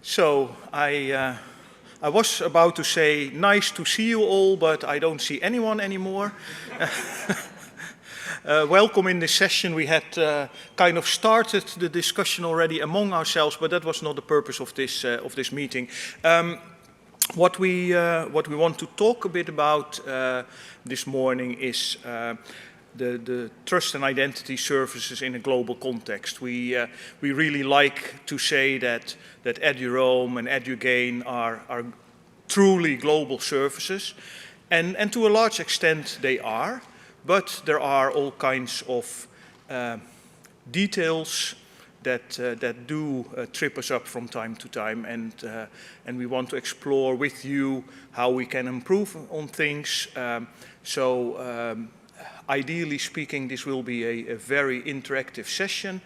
So I was about to say nice to see you all, but I don't see anyone anymore. Welcome in this session. We had kind of started the discussion already among ourselves, but that was not the purpose of this meeting. What we want to talk a bit about this morning is the trust and identity services in a global context. We really like to say that EduRoam and EduGAIN are truly global services, and to a large extent they are, but there are all kinds of details that do trip us up from time to time, and we want to explore with you how we can improve on things. Ideally speaking, this will be a very interactive session.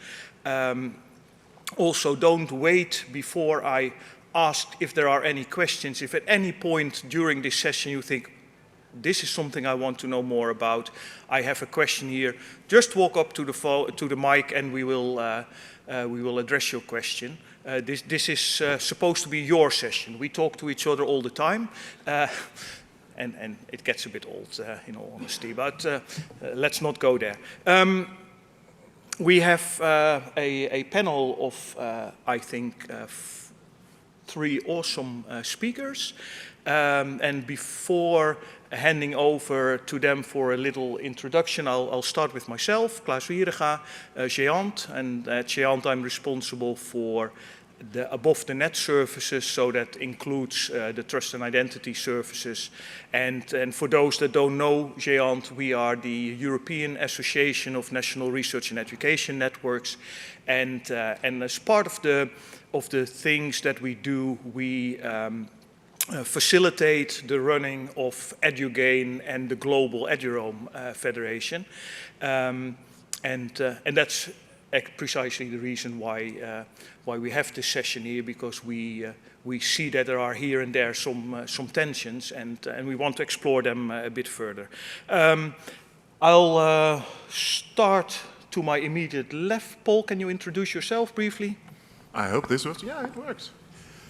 Also, don't wait before I ask if there are any questions. If at any point during this session you think, this is something I want to know more about, I have a question here, just walk up to the mic and we will address your question. This is supposed to be your session. We talk to each other all the time. And it gets a bit old, in all honesty, but let's not go there. We have a panel of, I think, 3 awesome speakers. And before handing over to them for a little introduction, I'll start with myself, Klaas Wierenga, GEANT. And at GEANT I'm responsible for the above-the-net services, so that includes the trust and identity services. And for those that don't know GEANT, we are the European Association of National Research and Education Networks. And as part of the things that we do, we facilitate the running of EduGAIN and the global EduRoam Federation. And that's precisely the reason why we have this session here, because we see that there are here and there some tensions, and we want to explore them a bit further. I'll start to my immediate left. Paul, can you introduce yourself briefly? I hope this works. Yeah, it works.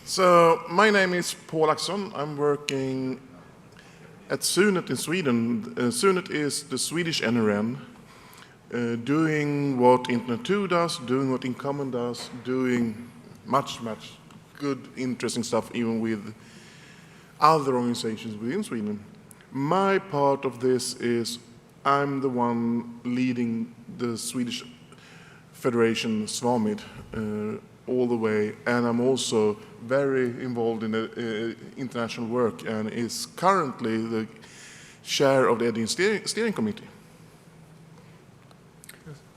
So my name is Paul Axon. I'm working at SUNET in Sweden. SUNET is the Swedish NRN. Doing what Internet 2 does, doing what InCommon does, doing much good, interesting stuff, even with other organizations within Sweden. My part of this is I'm the one leading the Swedish Federation SVAMID all the way, and I'm also very involved in the international work and is currently the chair of the EduGAIN steering committee.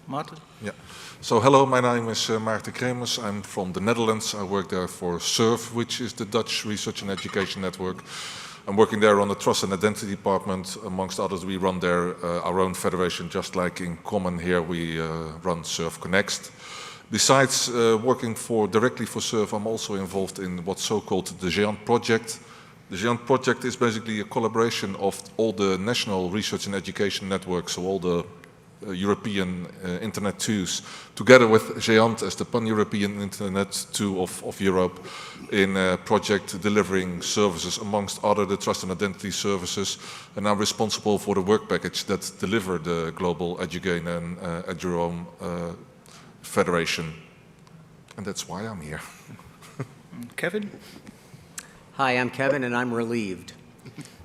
Martin? Yeah. So hello, my name is Maarten Kremers. I'm from the Netherlands. I work there for SURF, which is the Dutch Research and Education Network. I'm working there on the Trust and Identity Department. Amongst others, we run there our own federation, just like InCommon here we run SURF Connect. Besides working directly for SURF, I'm also involved in what's so-called the GEANT project. The GEANT project is basically a collaboration of all the national research and education networks, so all the European Internet 2s, together with GEANT as the pan-European Internet 2 of Europe, in a project delivering services, amongst other the trust and identity services, and I'm responsible for the work package that deliver the global EduGAIN and EduRoam Federation, and that's why I'm here. Kevin? Hi, I'm Kevin, and I'm relieved.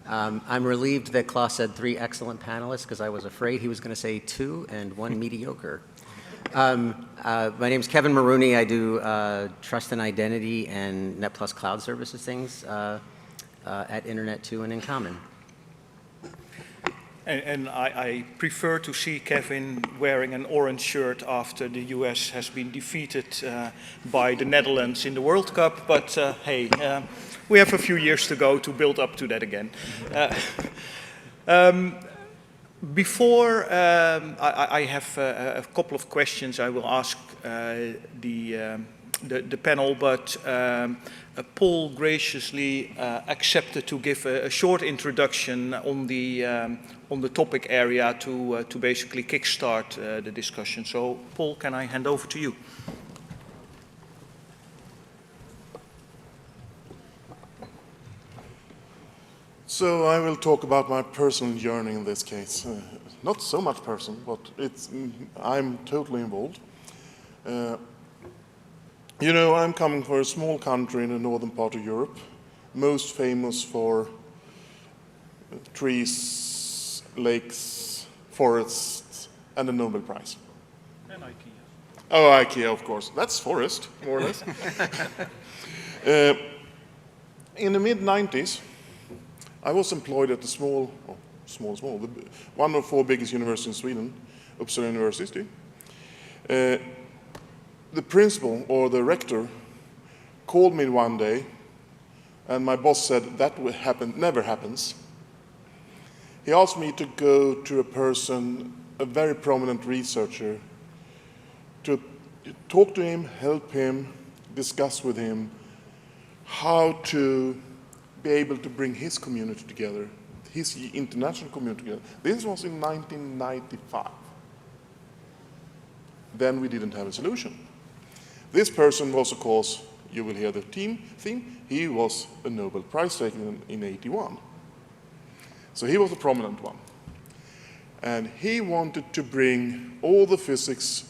I'm relieved that Klaas said 3 excellent panelists, because I was afraid he was going to say 2 and 1 mediocre. My name is Kevin Maroney. I do trust and identity and Net Plus cloud services things at Internet 2 and InCommon. And I prefer to see Kevin wearing an orange shirt after the US has been defeated by the Netherlands in the World Cup, but hey, we have a few years to go to build up to that again. Before I have a couple of questions I will ask the panel, but Paul graciously accepted to give a short introduction on the topic area to basically kickstart the discussion. So, Paul, can I hand over to you? So I will talk about my personal journey in this case. Not so much personal, but I'm totally involved. You know, I'm coming from a small country in the northern part of Europe, most famous for trees, lakes, forests, and the Nobel Prize. And IKEA. Oh, IKEA, of course. That's forest, more or less. In the mid-90s, I was employed at the one of 4 biggest universities in Sweden, Uppsala University. The principal, or the rector, called me one day, and my boss said, that will happen, never happens. He asked me to go to a person, a very prominent researcher, to talk to him, help him, discuss with him how to be able to bring his community together, his international community together. This was in 1995. Then we didn't have a solution. This person was, of course, you will hear the theme, he was a Nobel Prize taker in 81. So he was a prominent one. And he wanted to bring all the physicists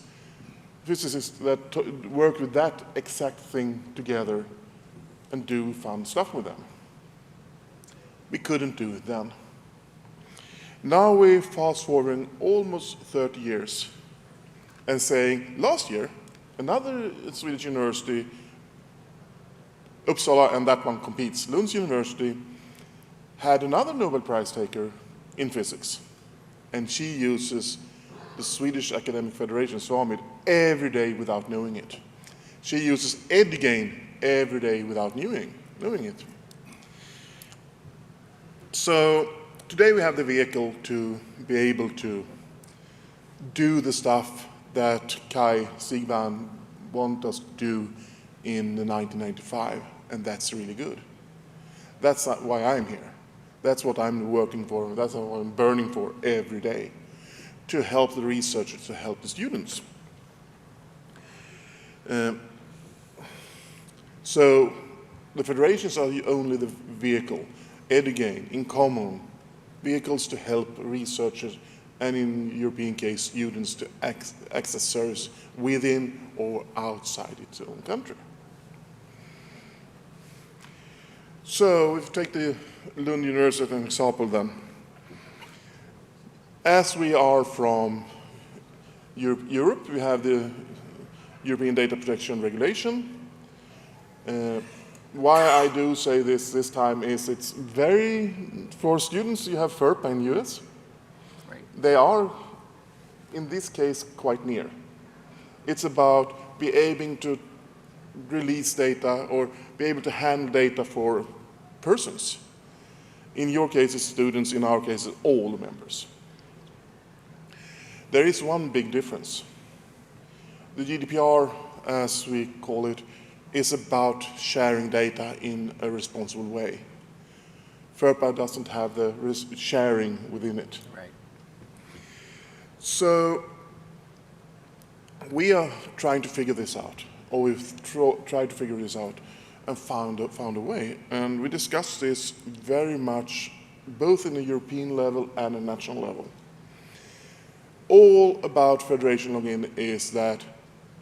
that work with that exact thing together and do fun stuff with them. We couldn't do it then. Now we're fast forwarding almost 30 years and saying, last year, another Swedish university, Uppsala, and that one competes, Lund University, had another Nobel Prize taker in physics. And she uses the Swedish Academic Federation, SAMID, every day without knowing it. She uses GEANT every day without knowing it. So today we have the vehicle to be able to do the stuff that Kai Siegban wanted us to do in 1995, and that's really good. That's why I'm here. That's what I'm working for, that's what I'm burning for every day, to help the researchers, to help the students. So the federations are only the vehicle, GEANT, in common, vehicles to help researchers and in European case, students to access service within or outside its own country. So if you take the Lund University as an example then, as we are from Europe, we have the European Data Protection Regulation. Why I do say this time is it's very, for students you have FERPA in US. Right. They are, in this case, quite near. It's about being able to release data or be able to handle data for persons. In your case, it's students, in our case, it's all the members. There is one big difference. The GDPR, as we call it, is about sharing data in a responsible way. FERPA doesn't have the sharing within it. Right. So we are trying to figure this out, or we've tried to figure this out and found a way. And we discussed this very much, both in the European level and a national level. All about federation login is that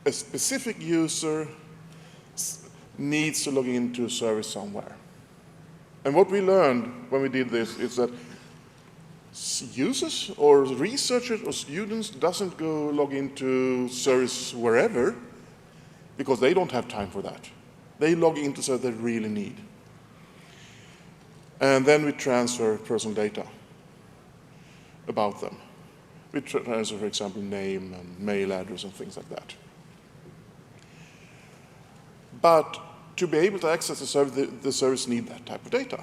a specific user needs to log into a service somewhere. And what we learned when we did this is that users or researchers or students doesn't go log into service wherever because they don't have time for that. They log into service they really need. And then we transfer personal data about them. We transfer, for example, name and mail address and things like that. But to be able to access the service needs that type of data.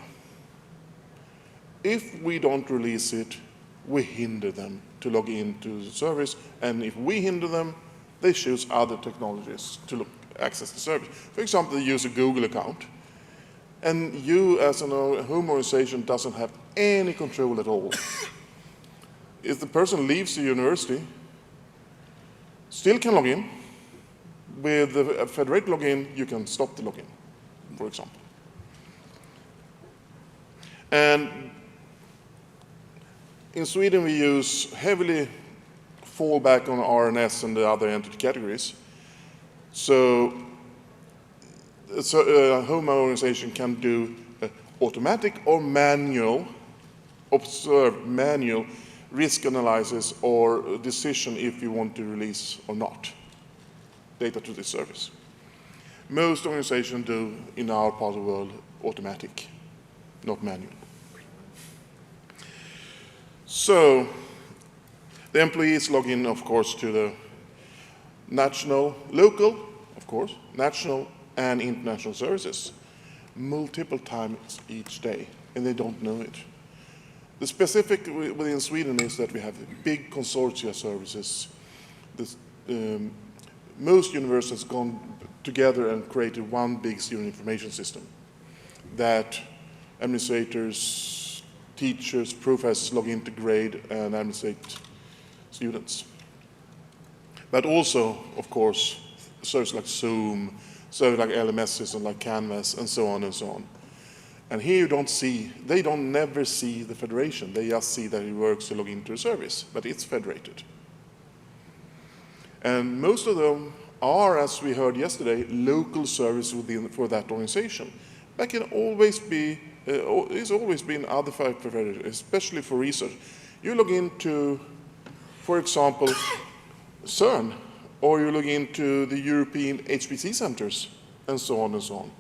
If we don't release it, we hinder them to log into the service, and if we hinder them, they choose other technologies to access the service. For example, they use a Google account, and you as a home organization doesn't have any control at all. If the person leaves the university, still can log in. With the federated login, you can stop the login, for example. And in Sweden, we use heavily fall back on RNS and the other entity categories. So a home organization can do automatic or manual, observed manual risk analysis or decision if you want to release or not data to this service. Most organizations do, in our part of the world, automatic, not manual. So the employees log in, of course, to the local, of course, national and international services multiple times each day, and they don't know it. The specific within Sweden is that we have big consortia services. Most universities have gone together and created one big student information system that administrators, teachers, professors log in to grade and administrate students. But also, of course, services like Zoom, services like LMS systems like Canvas, and so on and so on. And here you don't see, they don't never see the federation. They just see that it works to log into a service, but it's federated. And most of them are, as we heard yesterday, local service for that organization. That can always be, it's always been other federated, especially for research. You log into, for example, CERN, or you log into the European HPC centers, and so on and so on.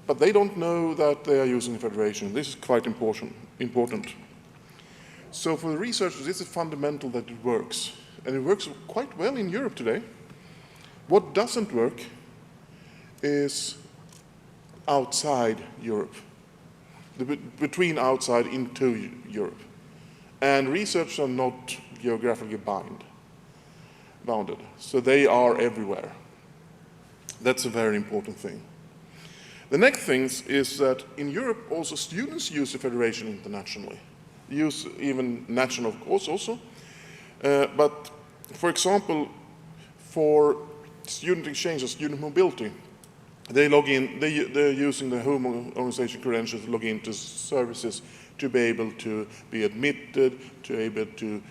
But they don't know that they are using the federation. This is quite important. So for the researchers, this is fundamental that it works. And it works quite well in Europe today. What doesn't work is outside Europe, between outside into Europe. And researchers are not geographically bounded, so they are everywhere. That's a very important thing. The next thing is that in Europe also students use the federation internationally, use even national of course also, but for example, for student exchange or student mobility, they log in, they're using the home organization credentials to log into services to be able to be admitted, to be able to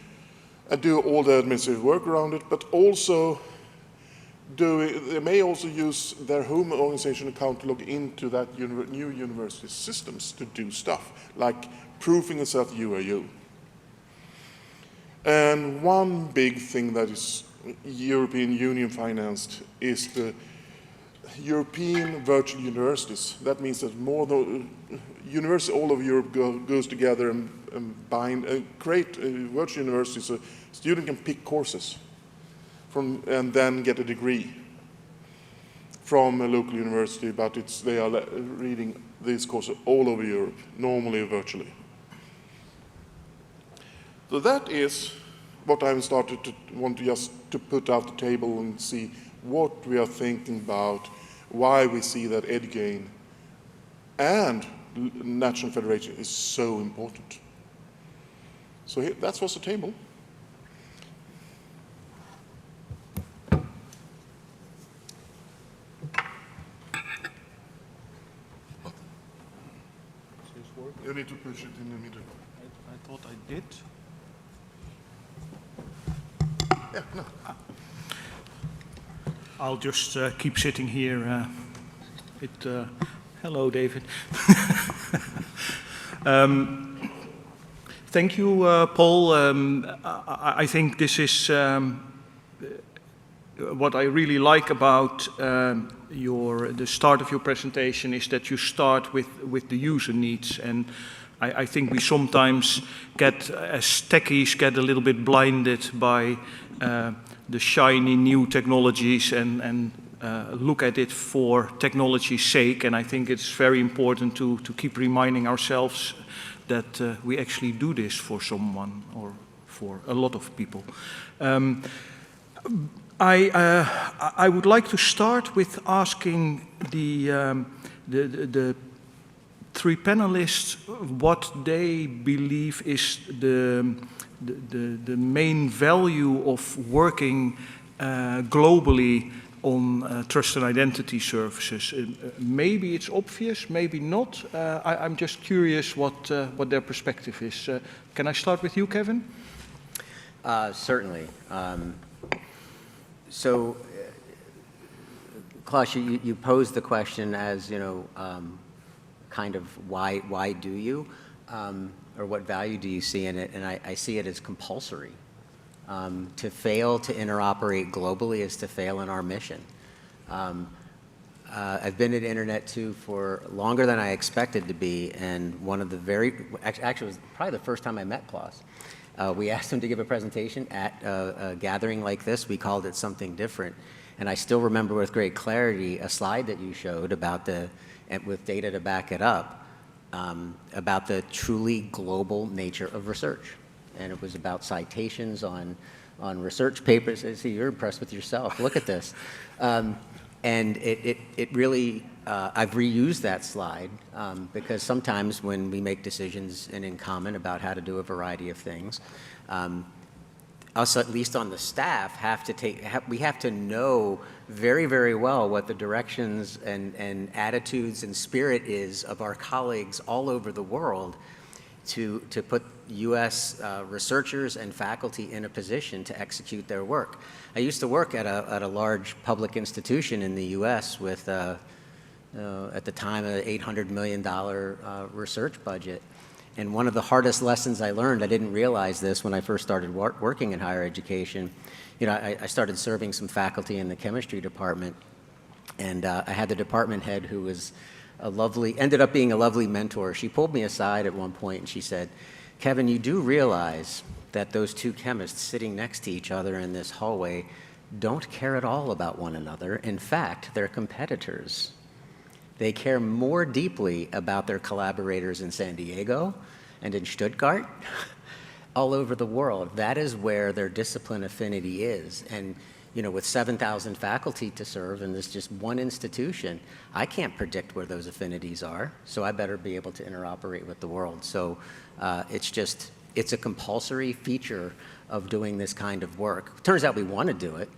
do all the administrative work around it, but also they may also use their home organization account to log into that new university systems to do stuff, like proofing and self-URU. And one big thing that is European Union financed is the European virtual universities. That means that universities all over Europe goes together and create virtual universities so students can pick courses and then get a degree from a local university, but they are reading these courses all over Europe, normally virtually. So that is what I'm started to want to just to put out the table and see what we are thinking about, why we see that EdGain and National Federation is so important. So here, that was the table. You need to push it in the middle. I thought I did. Yeah, no. I'll just keep sitting here. Hello, David. Thank you, Paul. I think this is what I really like about the start of your presentation is that you start with the user needs, and I think we sometimes as techies get a little bit blinded by the shiny new technologies and look at it for technology's sake, and I think it's very important to keep reminding ourselves that we actually do this for someone or for a lot of people. I would like to start with asking the three panelists what they believe is the main value of working globally on trust and identity services. Maybe it's obvious, maybe not. I'm just curious what their perspective is. Can I start with you, Kevin? Certainly. So, Klaas, you posed the question as, kind of why do you, or what value do you see in it? And I see it as compulsory. To fail to interoperate globally is to fail in our mission. I've been at Internet 2 for longer than I expected to be, and one of the actually it was probably the first time I met Klaas. We asked him to give a presentation at a gathering like this. We called it something different. And I still remember with great clarity a slide that you showed about with data to back it up, about the truly global nature of research. And it was about citations on research papers. I see you're impressed with yourself. Look at this. And it really, I've reused that slide because sometimes when we make decisions and in common about how to do a variety of things, us, at least on the staff, we have to know very, very well what the directions and attitudes and spirit is of our colleagues all over the world to put U.S. researchers and faculty in a position to execute their work. I used to work at a large public institution in the U.S. with, at the time, an $800 million research budget. And one of the hardest lessons I learned, I didn't realize this when I first started working in higher education. I started serving some faculty in the chemistry department, and I had the department head who was ended up being a lovely mentor. She pulled me aside at one point and she said, "Kevin, you do realize that those two chemists sitting next to each other in this hallway don't care at all about one another. In fact, they're competitors. They care more deeply about their collaborators in San Diego and in Stuttgart, all over the world. That is where their discipline affinity is." And with 7,000 faculty to serve in this just one institution, I can't predict where those affinities are, so I better be able to interoperate with the world. So it's a compulsory feature of doing this kind of work. Turns out we want to do it,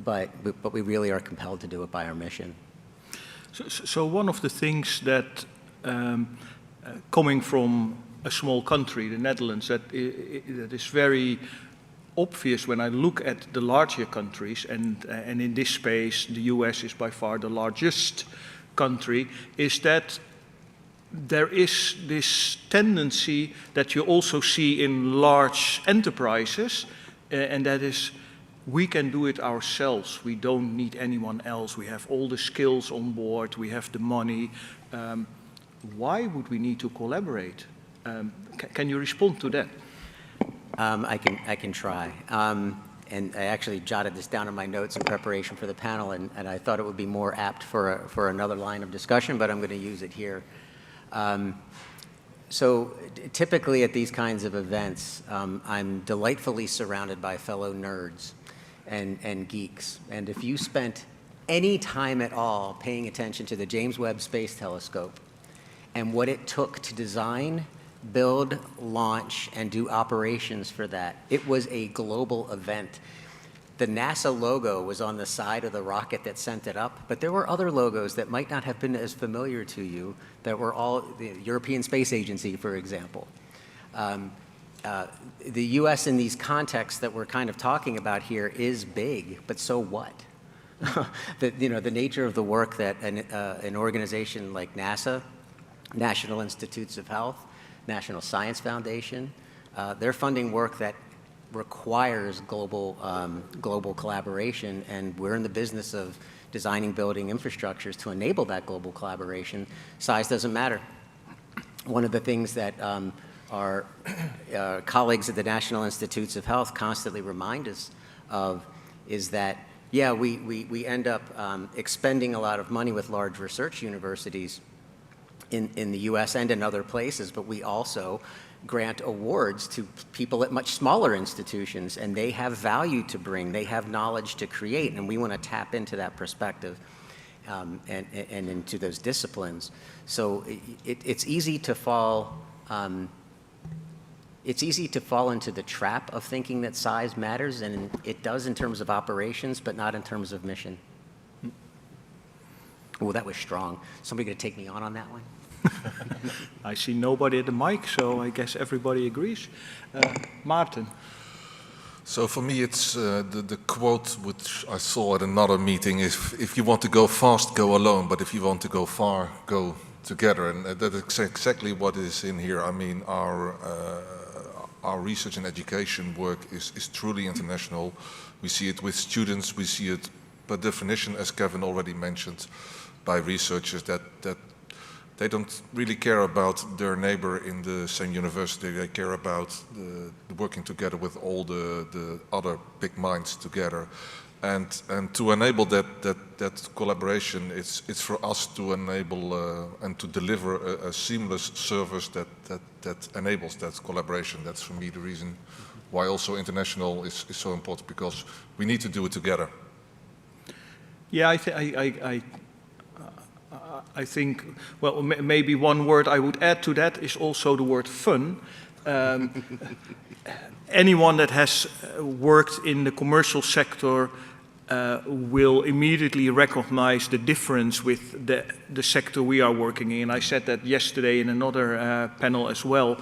but we really are compelled to do it by our mission. So one of the things that, coming from a small country, the Netherlands, that is very obvious when I look at the larger countries, and in this space, the US is by far the largest country, is that there is this tendency that you also see in large enterprises, and that is, we can do it ourselves. We don't need anyone else. We have all the skills on board. We have the money. Why would we need to collaborate? Can you respond to that? I can try. And I actually jotted this down in my notes in preparation for the panel, and I thought it would be more apt for another line of discussion, but I'm going to use it here. So typically at these kinds of events, I'm delightfully surrounded by fellow nerds and geeks. And if you spent any time at all paying attention to the James Webb Space Telescope and what it took to design, build, launch, and do operations for that, it was a global event. The NASA logo was on the side of the rocket that sent it up, but there were other logos that might not have been as familiar to you that were all the European Space Agency, for example. The U.S. in these contexts that we're kind of talking about here is big, but so what? The nature of the work that an organization like NASA, National Institutes of Health, National Science Foundation, they're funding work that requires global collaboration, and we're in the business of designing, building infrastructures to enable that global collaboration. Size doesn't matter. One of the things that our colleagues at the National Institutes of Health constantly remind us of is that, yeah, we end up expending a lot of money with large research universities in the US and in other places, but we also grant awards to people at much smaller institutions, and they have value to bring, they have knowledge to create, and we want to tap into that perspective and into those disciplines. So it's easy to fall it's easy to fall into the trap of thinking that size matters, and it does in terms of operations, but not in terms of mission. Oh, that was strong. Somebody going to take me on that one? I see nobody at the mic, so I guess everybody agrees. Maarten. So for me, it's the quote which I saw at another meeting: if you want to go fast, go alone, but if you want to go far, go together. And that is exactly what is in here. I mean, our research and education work is truly international. We see it with students, we see it by definition, as Kevin already mentioned, by researchers that they don't really care about their neighbor in the same university. They care about the working together with all the other big minds together. And to enable that collaboration, it's for us to enable and to deliver a seamless service that enables that collaboration. That's for me the reason why also international is so important, because we need to do it together. Yeah, I think, well, maybe one word I would add to that is also the word fun. Anyone that has worked in the commercial sector will immediately recognize the difference with the sector we are working in. I said that yesterday in another panel as well.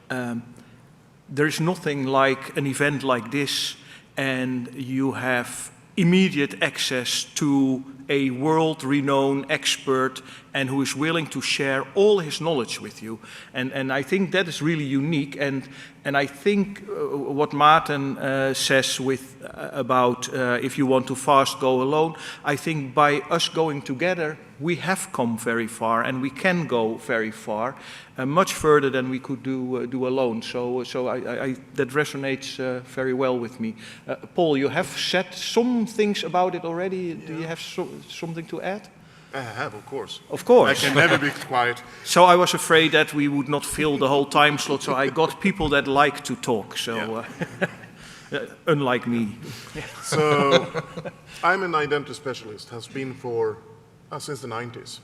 There is nothing like an event like this, and you have immediate access to a world-renowned expert and who is willing to share all his knowledge with you. And I think that is really unique. And I think what Maarten says about if you want to fast, go alone, I think by us going together, we have come very far, and we can go very far, much further than we could do alone. So that resonates very well with me. Paul, you have said some things about it already. Yeah. Do you have something to add? I have, of course. Of course. I can never be quiet. So I was afraid that we would not fill the whole time slot, so I got people that like to talk, so unlike me. So I'm an identity specialist, has been for since the 90s.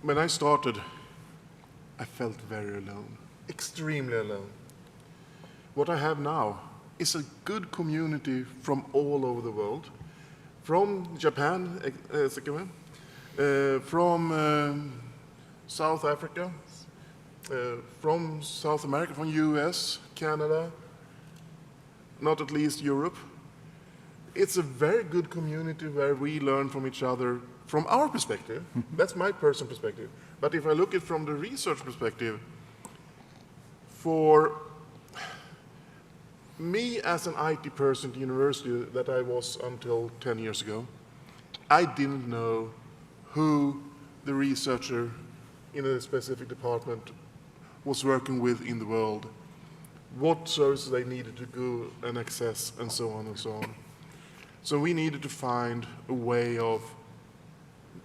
When I started, I felt very alone, extremely alone. What I have now is a good community from all over the world. From Japan, from South Africa, from South America, from US, Canada, not at least Europe. It's a very good community where we learn from each other from our perspective. That's my personal perspective. But if I look at it from the research perspective, for me as an IT person at the university that I was until 10 years ago, I didn't know who the researcher in a specific department was working with in the world, what services they needed to go and access, and so on and so on. So we needed to find a way of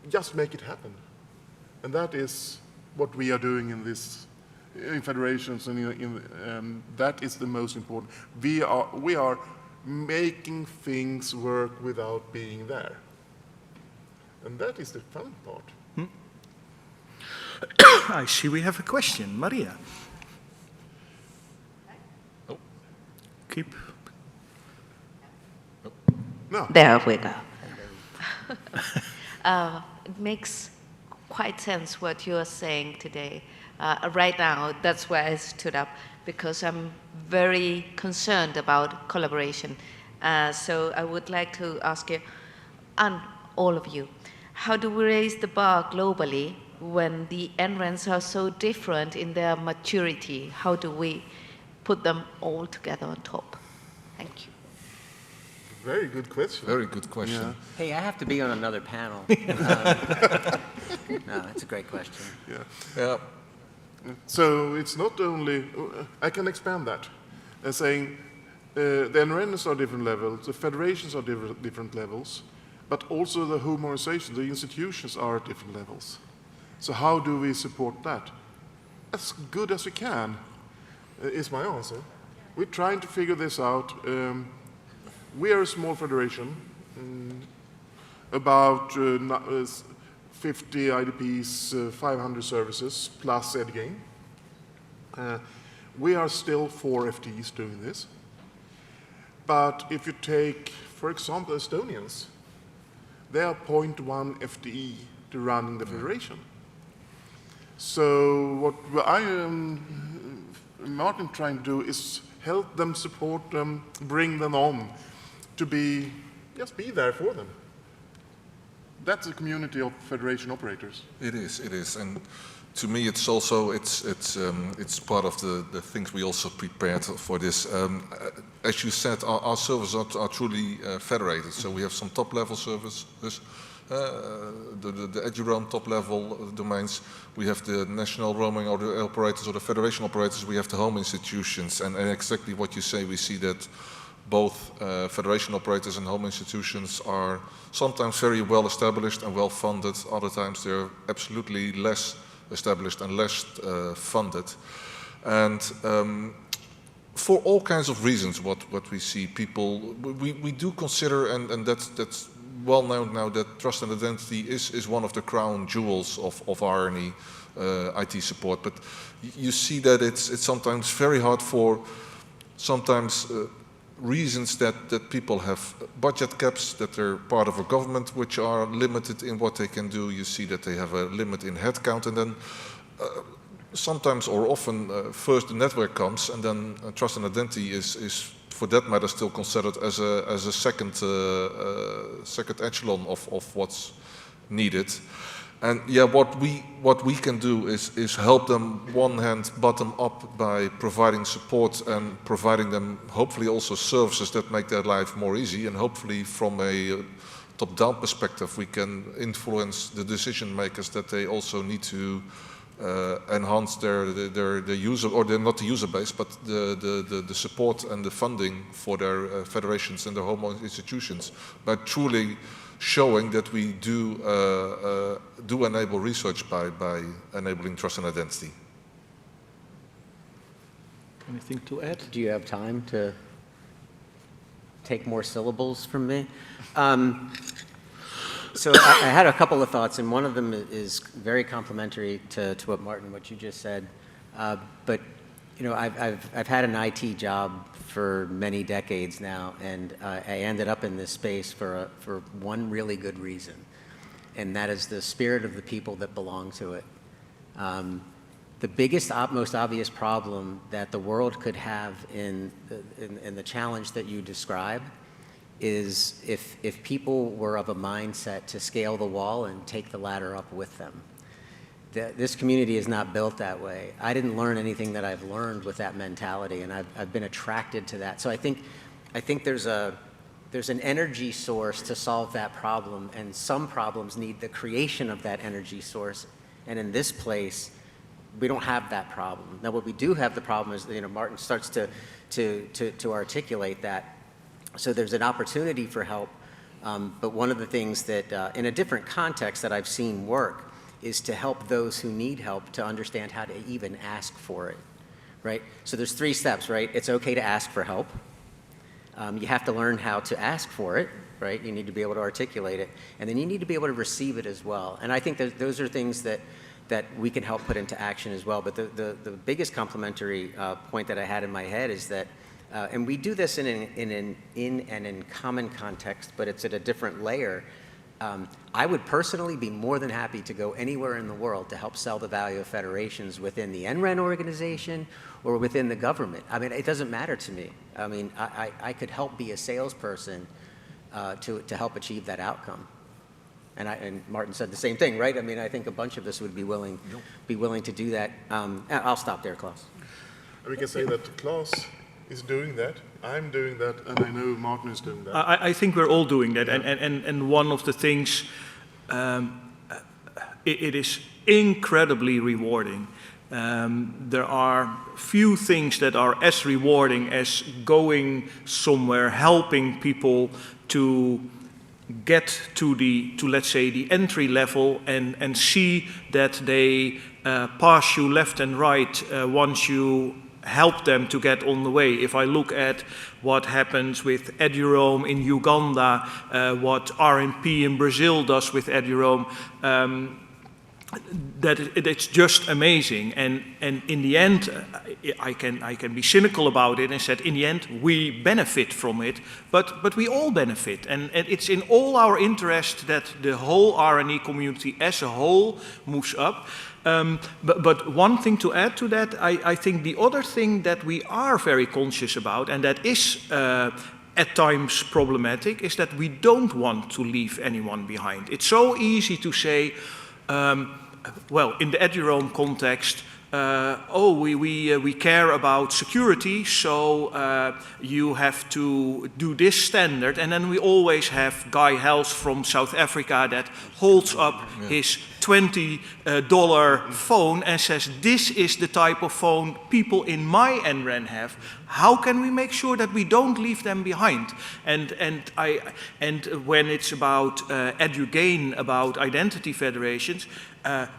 just make it happen. And that is what we are doing in this in federations, and that is the most important. We are making things work without being there, and that is the fun part. I see we have a question, Maria. Oh. Keep. Oh. No. There we go. It makes quite sense what you are saying today. Right now, that's why I stood up, because I'm very concerned about collaboration. So I would like to ask you, and all of you, how do we raise the bar globally when the entrants are so different in their maturity? How do we put them all together on top? Thank you. Very good question. Very good question. Yeah. Hey, I have to be on another panel. No, it's a great question. Yeah. So it's not only, I can expand that, and saying the NRNs are different levels, the federations are different levels, but also the home organizations, the institutions are at different levels. So how do we support that? As good as we can, is my answer. We're trying to figure this out. We are a small federation, about 50 IDPs, 500 services, plus EdGain. We are still 4 FTEs doing this. But if you take, for example, Estonians, they are 0.1 FTE to running the federation. So what I am, Martin, trying to do is help them, support them, bring them on to be, just be there for them. That's a community of federation operators. It is, and to me, it's also it's part of the things we also prepared for this. As you said, our services are truly federated. So we have some top-level services, the EduRoam top-level domains. We have the national roaming or the operators or the federation operators. We have the home institutions, and exactly what you say. We see that both federation operators and home institutions are sometimes very well established and well funded. Other times they're absolutely less established and less funded. And for all kinds of reasons, what we see people, we do consider, and that's well known now, that trust and identity is one of the crown jewels of RNE IT support. But you see that it's sometimes very hard for sometimes reasons that people have budget caps, that they're part of a government which are limited in what they can do. You see that they have a limit in headcount, and then sometimes or often first the network comes, and then trust and identity is for that matter still considered as a second echelon of what's needed. And yeah, what we can do is help them, one hand, bottom up, by providing support and providing them hopefully also services that make their life more easy, and hopefully from a top-down perspective we can influence the decision makers that they also need to enhance their user, or not the user base, but the support and the funding for their federations and their home institutions, by truly showing that we do enable research by enabling trust and identity. Anything to add? Do you have time to take more syllables from me? So I had a couple of thoughts, and one of them is very complimentary to what you just said. But you know, I've had an IT job for many decades now, and I ended up in this space for one really good reason, and that is the spirit of the people that belong to it. The biggest, most obvious problem that the world could have in the challenge that you describe is if people were of a mindset to scale the wall and take the ladder up with them. This community is not built that way. I didn't learn anything that I've learned with that mentality, and I've been attracted to that. So I think there's an energy source to solve that problem, and some problems need the creation of that energy source. And in this place, we don't have that problem. Now, what we do have the problem is, you know, Martin starts to articulate that. So there's an opportunity for help, but one of the things that, in a different context, that I've seen work is to help those who need help to understand how to even ask for it, right? So there's 3 steps, right? It's okay to ask for help. You have to learn how to ask for it, right? You need to be able to articulate it, and then you need to be able to receive it as well. And I think that those are things that we can help put into action as well. But the biggest complementary point that I had in my head is that, and we do this in an in common context, but it's at a different layer. I would personally be more than happy to go anywhere in the world to help sell the value of federations within the NREN organization or within the government. I mean, it doesn't matter to me. I mean, I could help be a salesperson to help achieve that outcome. And Martin said the same thing, right? I mean, I think a bunch of us would be willing to do that. I'll stop there, Klaas. We can say that Klaas is doing that, I'm doing that, and I know Martin is doing that. I think we're all doing that, Yeah. and one of the things, it is incredibly rewarding. There are few things that are as rewarding as going somewhere, helping people to get to let's say the entry level, and see that they pass you left and right once you help them to get on the way. If I look at what happens with EduRoam in Uganda, what RNP in Brazil does with EduRoam, it's just amazing. And in the end, I can be cynical about it and said, in the end, we benefit from it, but we all benefit. And it's in all our interest that the whole R&E community as a whole moves up. But one thing to add to that, I think the other thing that we are very conscious about, and that is at times problematic, is that we don't want to leave anyone behind. It's so easy to say, well, in the EduRoam context, we care about security, so you have to do this standard. And then we always have Guy Hels from South Africa that holds up his $20 phone and says, this is the type of phone people in my NREN have. How can we make sure that we don't leave them behind? And when it's about EduGAIN, about identity federations,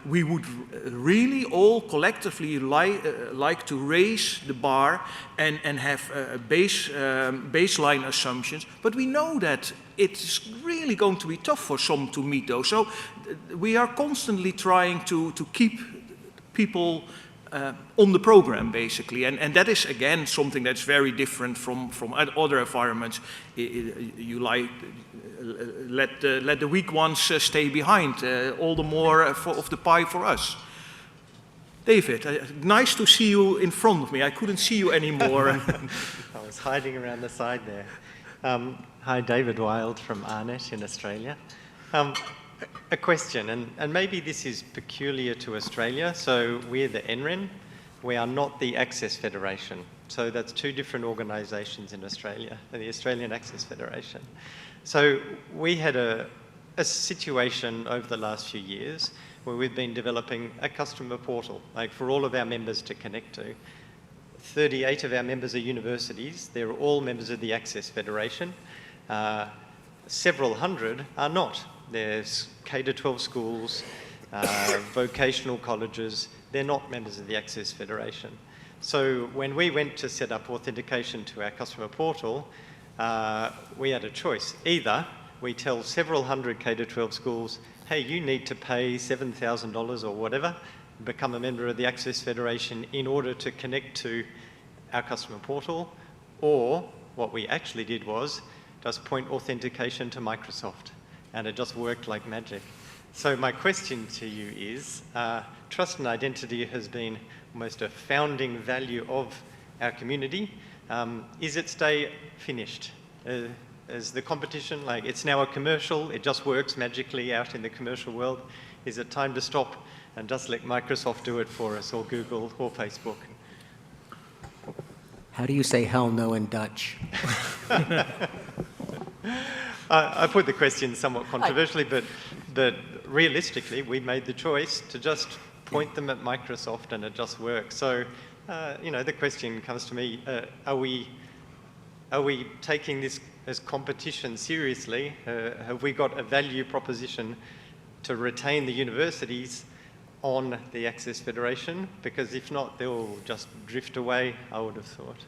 we would really all collectively like to raise the bar and have baseline assumptions, but we know that it's really going to be tough for some to meet those. So we are constantly trying to keep people on the program, basically, and that is again something that's very different from other environments. You let the weak ones stay behind, all the more of the pie for us. David, nice to see you in front of me. I couldn't see you anymore. I was hiding around the side there. Hi, David Wild from ARNet in Australia. A question, and maybe this is peculiar to Australia. So we're the NREN, we are not the Access Federation. So that's two different organisations in Australia, the Australian Access Federation. So we had a situation over the last few years where we've been developing a customer portal, like for all of our members to connect to. 38 of our members are universities. They're all members of the Access Federation. Several hundred are not. There's K-12 schools, vocational colleges. They're not members of the Access Federation. So when we went to set up authentication to our customer portal, we had a choice. Either we tell several hundred K-12 schools, hey, you need to pay $7,000 or whatever, become a member of the Access Federation in order to connect to our customer portal, or what we actually did was just point authentication to Microsoft, and it just worked like magic. So my question to you is, trust and identity has been almost a founding value of our community. Is its day finished? Is the competition, like it's now a commercial, it just works magically out in the commercial world? Is it time to stop and just let Microsoft do it for us, or Google, or Facebook? How do you say hell no in Dutch? I put the question somewhat controversially, but realistically, we made the choice to just point them at Microsoft, and it just works. So, the question comes to me: are we taking this as competition seriously? Have we got a value proposition to retain the universities on the Access Federation? Because if not, they'll just drift away, I would have thought.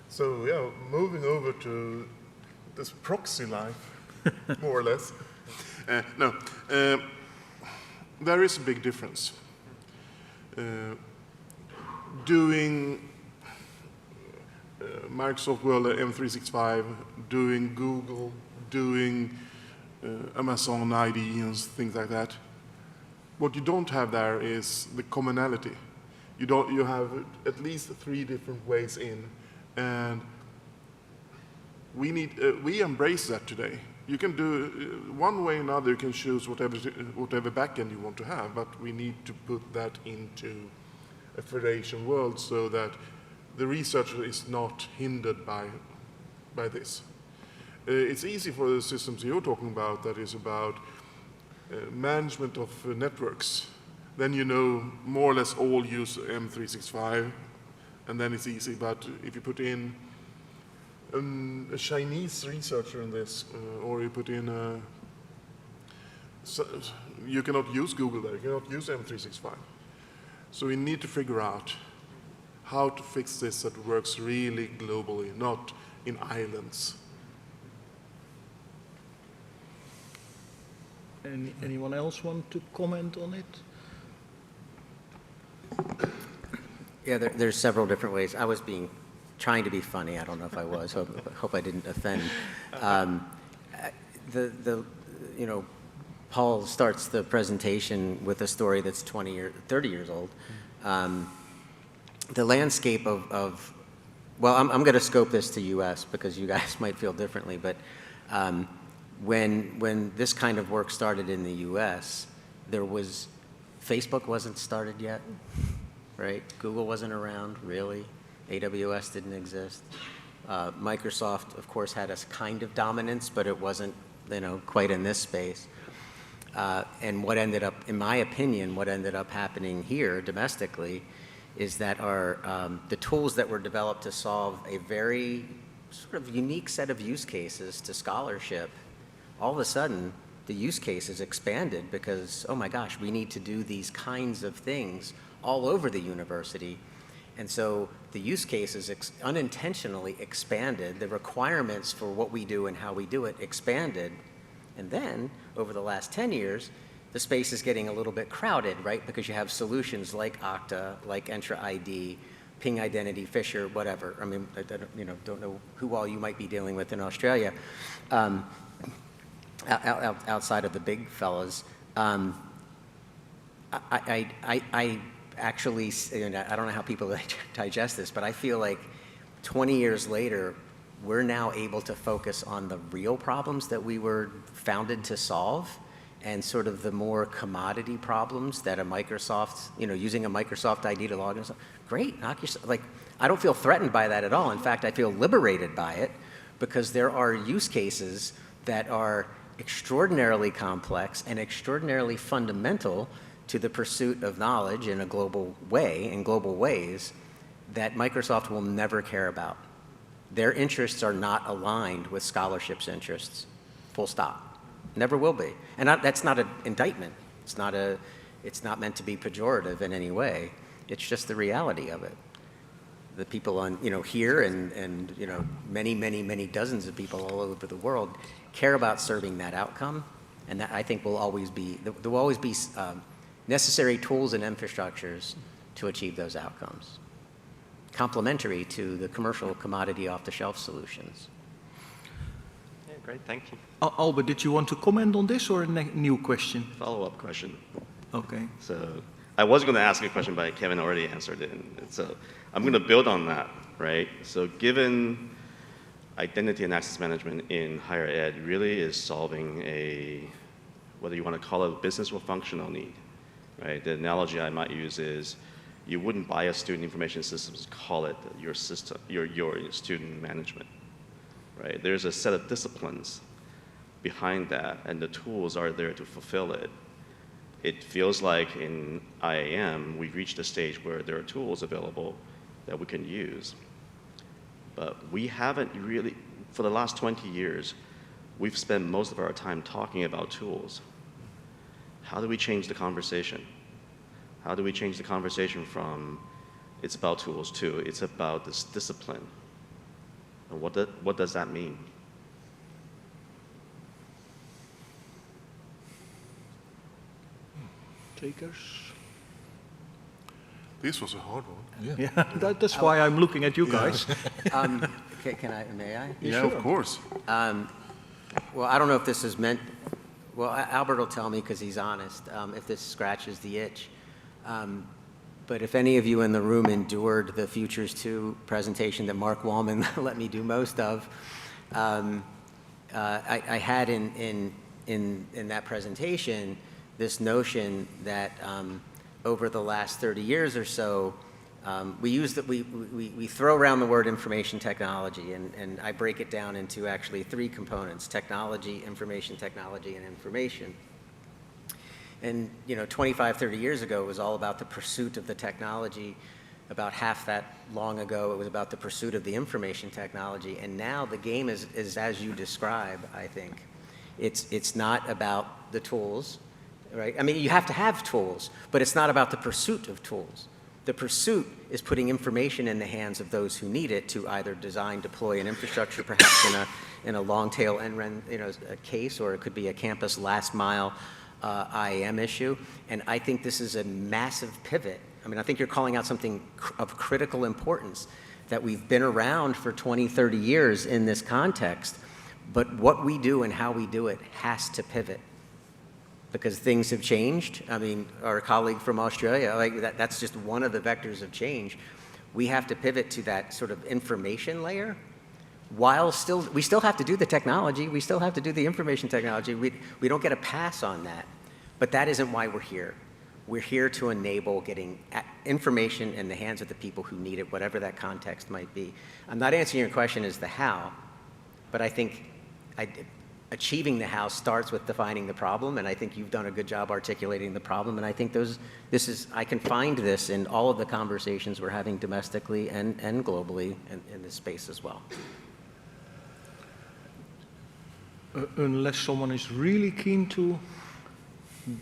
So, yeah, moving over to this proxy life, more or less. There is a big difference. Doing Microsoft World M365, doing Google, doing Amazon ID and things like that. What you don't have there is the commonality. You have at least 3 different ways in, and we embrace that today. You can do one way or another. You can choose whatever backend you want to have, but we need to put that into a federation world so that the researcher is not hindered by this. It's easy for the systems you're talking about, that is about management of networks. Then you know more or less all use M365, and then it's easy. But if you put in a Chinese researcher in this, or you put in you cannot use Google there, you cannot use M365. So we need to figure out how to fix this that works really globally, not in islands. Anyone else want to comment on it? Yeah, there's several different ways. I was trying to be funny. I don't know if I was. Hope I didn't offend. You know, Paul starts the presentation with a story that's 30 years old. The landscape of well, I'm going to scope this to U.S. because you guys might feel differently, but when this kind of work started in the U.S., Facebook wasn't started yet, right? Google wasn't around, really. AWS didn't exist. Microsoft, of course, had a kind of dominance, but it wasn't, you know, quite in this space. And what ended up, in my opinion, what ended up happening here domestically is that the tools that were developed to solve a very sort of unique set of use cases to scholarship, all of a sudden the use cases expanded because, oh my gosh, we need to do these kinds of things all over the university. And so the use cases unintentionally expanded, the requirements for what we do and how we do it expanded. And then, over the last 10 years, the space is getting a little bit crowded, right? Because you have solutions like Okta, like Entra ID, Ping Identity, Fisher, whatever. I mean, I don't know who all you might be dealing with in Australia, outside of the big fellas. I actually, I don't know how people digest this, but I feel like 20 years later, we're now able to focus on the real problems that we were founded to solve, and sort of the more commodity problems that a Microsoft, using a Microsoft ID to log in. Great, knock yourself, like, I don't feel threatened by that at all. In fact, I feel liberated by it because there are use cases that are extraordinarily complex and extraordinarily fundamental to the pursuit of knowledge in a global way, in global ways, that Microsoft will never care about. Their interests are not aligned with scholarship's interests, full stop. Never will be. And that's not an indictment. It's not meant to be pejorative in any way. It's just the reality of it. The people on, here and many, many, many dozens of people all over the world care about serving that outcome. And that, I think, there will always be necessary tools and infrastructures to achieve those outcomes, complementary to the commercial commodity off-the-shelf solutions. Yeah, great, thank you. Albert, did you want to comment on this or a new question? Follow-up question. Okay. So I was going to ask a question, but Kevin already answered it. And so I'm going to build on that, right? So given identity and access management in higher ed really is solving whether you want to call it a business or functional need, right? The analogy I might use is you wouldn't buy a student information systems, call it your system, your student management, right? There's a set of disciplines behind that, and the tools are there to fulfill it. It feels like in IAM, we've reached a stage where there are tools available that we can use. But we haven't really, for the last 20 years, we've spent most of our time talking about tools. How do we change the conversation? How do we change the conversation from it's about tools to it's about this discipline? And what does that mean? Takers? This was a hard one. Yeah, that's why I'm looking at you guys. May I? Yeah, of course. Well, I don't know if this is meant, well, Albert will tell me because he's honest, if this scratches the itch. But if any of you in the room endured the Futures 2 presentation that Mark Wallman let me do most of, I had in that presentation this notion that over the last 30 years or so, we throw around the word information technology, and I break it down into actually 3 components: technology, information technology, and information. And 25, 30 years ago, it was all about the pursuit of the technology. About half that long ago, it was about the pursuit of the information technology. And now the game is as you describe, I think. It's not about the tools, right? I mean, you have to have tools, but it's not about the pursuit of tools. The pursuit is putting information in the hands of those who need it to either design, deploy an infrastructure, perhaps in a long tail end-run case, or it could be a campus last mile IAM issue, and I think this is a massive pivot. I mean, I think you're calling out something of critical importance, that we've been around for 20, 30 years in this context, but what we do and how we do it has to pivot because things have changed. I mean, our colleague from Australia, like that's just one of the vectors of change. We have to pivot to that sort of information layer while we still have to do the technology, we still have to do the information technology. We don't get a pass on that, but that isn't why we're here. We're here to enable getting information in the hands of the people who need it, whatever that context might be. I'm not answering your question as the how, but I think achieving the how starts with defining the problem, and I think you've done a good job articulating the problem, and I think I can find this in all of the conversations we're having domestically and globally in this space as well. Unless someone is really keen to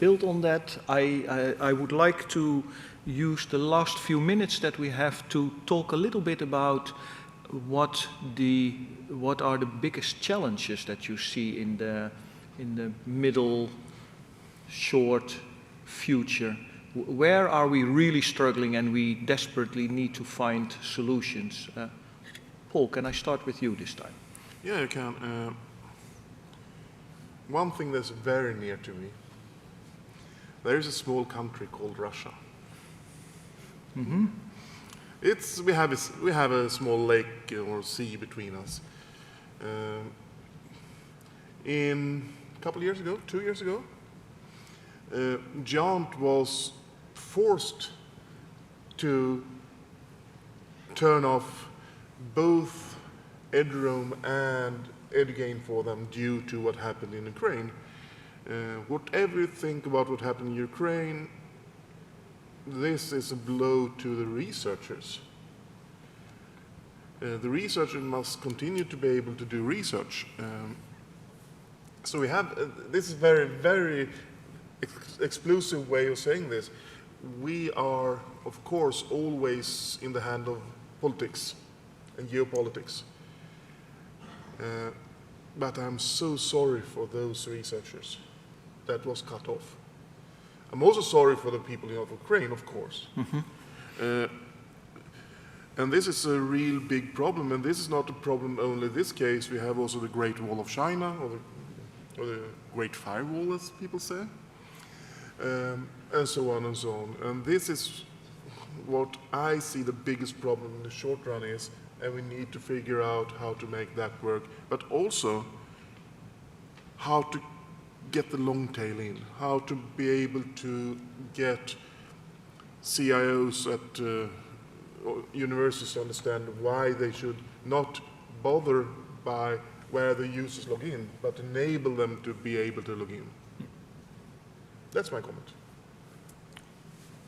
build on that, I would like to use the last few minutes that we have to talk a little bit about what are the biggest challenges that you see in the middle, short future. Where are we really struggling and we desperately need to find solutions? Paul, can I start with you this time? Yeah, you can. One thing that's very near to me, there is a small country called Russia. Mm-hmm. We have a small lake or sea between us. In a couple of years ago, 2 years ago, GEANT was forced to turn off both EduRoam and GEANT for them due to what happened in Ukraine. Whatever you think about what happened in Ukraine, this is a blow to the researchers. The researchers must continue to be able to do research. So we have, this is very, very exclusive way of saying this. We are, of course, always in the hand of politics and geopolitics. But I'm so sorry for those researchers that was cut off. I'm also sorry for the people of Ukraine, of course. Mm-hmm. And this is a real big problem, and this is not a problem only in this case. We have also the Great Wall of China, or the Great Firewall, as people say, and so on and so on. And this is what I see the biggest problem in the short run is, and we need to figure out how to make that work, but also how to get the long tail in, how to be able to get CIOs at universities to understand why they should not bother by where the users log in, but enable them to be able to log in. That's my comment.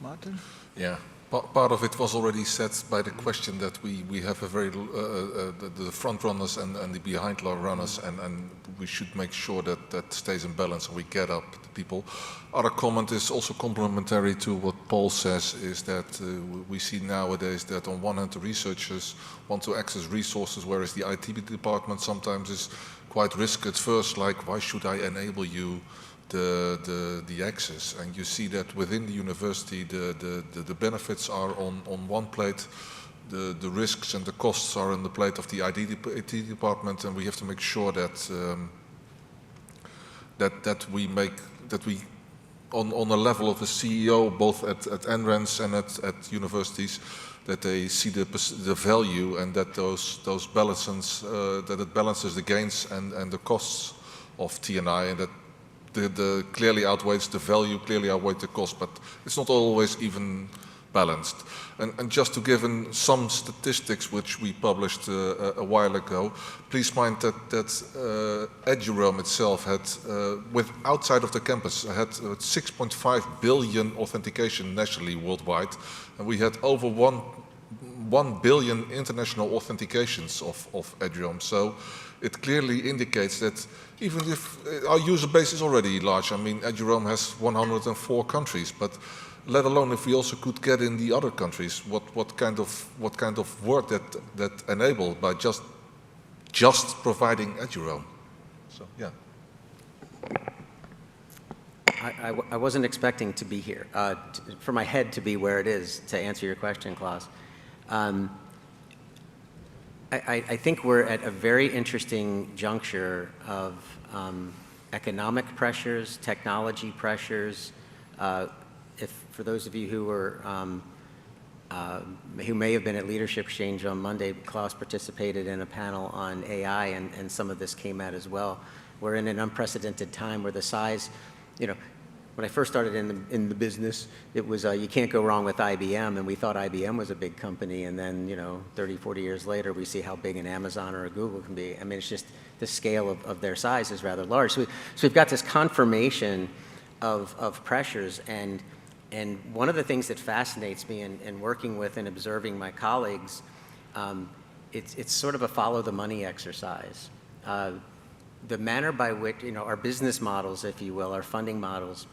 Martin? Yeah. Part of it was already said by the question that we have a very the front runners and the behind runners, and we should make sure that that stays in balance and we get up the people. Other comment is also complementary to what Paul says, is that we see nowadays that on one hand the researchers want to access resources, whereas the IT department sometimes is quite risk adverse, like why should I enable you the access, and you see that within the university the benefits are on one plate, the risks and the costs are on the plate of the IT department, and we have to make sure that that we on a level of the CEO, both at NRENs and at universities, that they see the value, and that those balances that it balances the gains and the costs of TNI, and that the clearly outweighs the value, clearly outweighs the cost, but it's not always even balanced. And just to give in some statistics which we published a while ago, please mind that EduRoam itself had, outside of the campus, had 6.5 billion authentication nationally worldwide, and we had over 1 billion international authentications of EduRoam. So it clearly indicates that even if our user base is already large, I mean, EduRoam has 104 countries, but let alone if we also could get in the other countries, what kind of work that enabled by just providing EduRoam. So yeah. I wasn't expecting to be here, for my head to be where it is, to answer your question, Klaas. I think we're at a very interesting juncture of economic pressures, technology pressures. For those of you who were who may have been at Leadership Exchange on Monday, Klaas participated in a panel on AI, and some of this came out as well. We're in an unprecedented time where the size, when I first started in the business, it was you can't go wrong with IBM, and we thought IBM was a big company, and then 30, 40 years later, we see how big an Amazon or a Google can be. I mean, it's just the scale of their size is rather large. So we've got this confirmation of pressures, and one of the things that fascinates me in working with and observing my colleagues, it's sort of a follow the money exercise. The manner by which, our business models, if you will, our funding models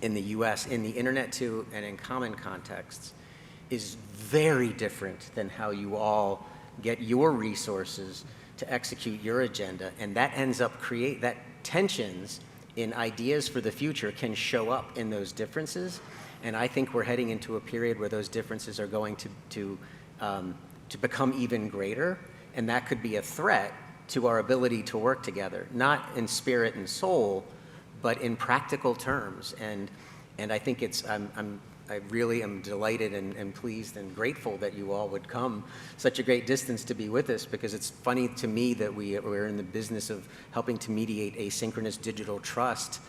in the US, in the Internet too, and in common contexts, is very different than how you all get your resources to execute your agenda, and that ends up that tensions in ideas for the future can show up in those differences, and I think we're heading into a period where those differences are going to become even greater, and that could be a threat to our ability to work together, not in spirit and soul, but in practical terms. And I think I really am delighted and pleased and grateful that you all would come such a great distance to be with us, because it's funny to me that we're in the business of helping to mediate asynchronous digital trust,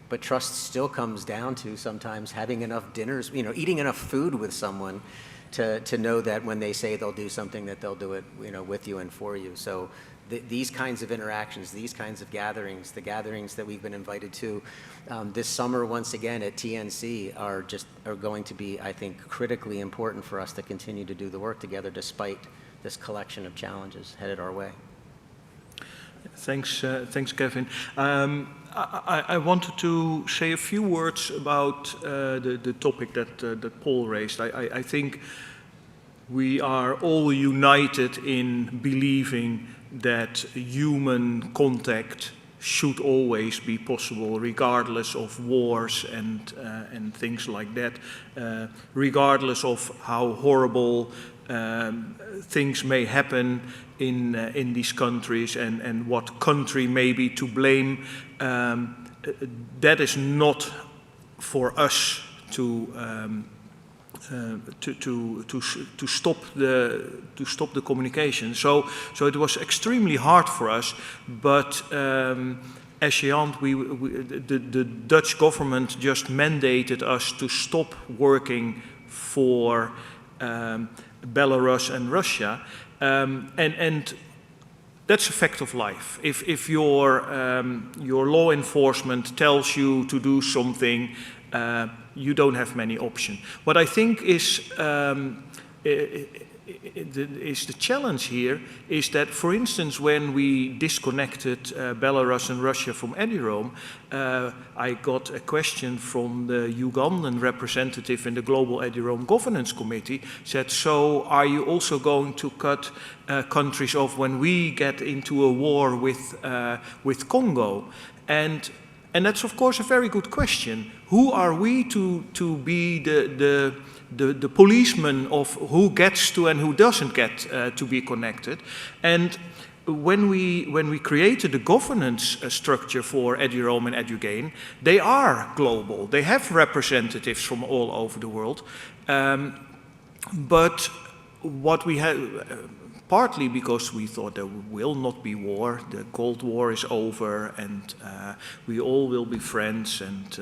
but trust still comes down to sometimes having enough dinners, eating enough food with someone to know that when they say they'll do something, that they'll do it, with you and for you. So these kinds of interactions, these kinds of gatherings, the gatherings that we've been invited to this summer once again at TNC are going to be, I think, critically important for us to continue to do the work together despite this collection of challenges headed our way. Thanks, Kevin. I wanted to say a few words about the topic that Paul raised. I think we are all united in believing that human contact should always be possible, regardless of wars and things like that, regardless of how horrible things may happen in these countries and what country may be to blame. That is not for us to stop the communication. So it was extremely hard for us, but as GEANT, the Dutch government just mandated us to stop working for Belarus and Russia, and that's a fact of life. If your law enforcement tells you to do something, you don't have many options. What I think is the challenge here is that, for instance, when we disconnected Belarus and Russia from EDIROAM, I got a question from the Ugandan representative in the Global EDIROAM Governance Committee, said, so are you also going to cut countries off when we get into a war with Congo? And that's, of course, a very good question. Who are we to be the policeman of who gets to and who doesn't get to be connected? And when we created the governance structure for EDIROAM and EDUGAIN, they are global. They have representatives from all over the world. But what we had, partly because we thought there will not be war, the Cold War is over, and we all will be friends and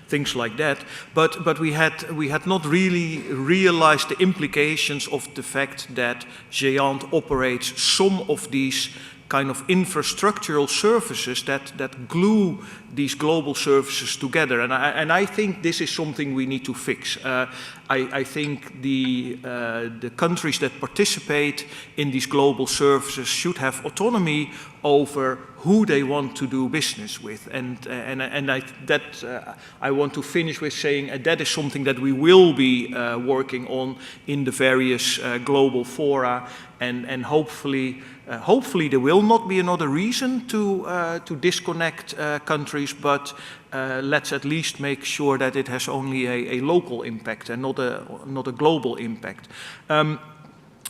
things like that. But we had not really realized the implications of the fact that GEANT operates some of these kind of infrastructural services that glue these global services together, and I think this is something we need to fix. I think the countries that participate in these global services should have autonomy over who they want to do business with. I want to finish with saying that is something that we will be working on in the various global fora, and hopefully there will not be another reason to disconnect countries, but let's at least make sure that it has only a local impact and not a global impact.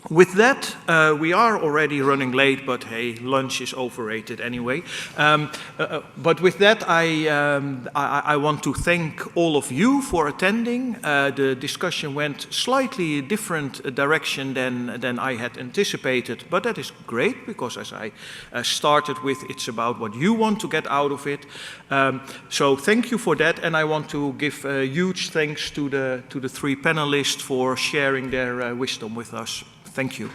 With that, we are already running late, but hey, lunch is overrated anyway. But with that, I want to thank all of you for attending. The discussion went slightly a different direction than I had anticipated, but that is great, because as I started with, it's about what you want to get out of it. So thank you for that, and I want to give huge thanks to the three panelists for sharing their wisdom with us. Thank you.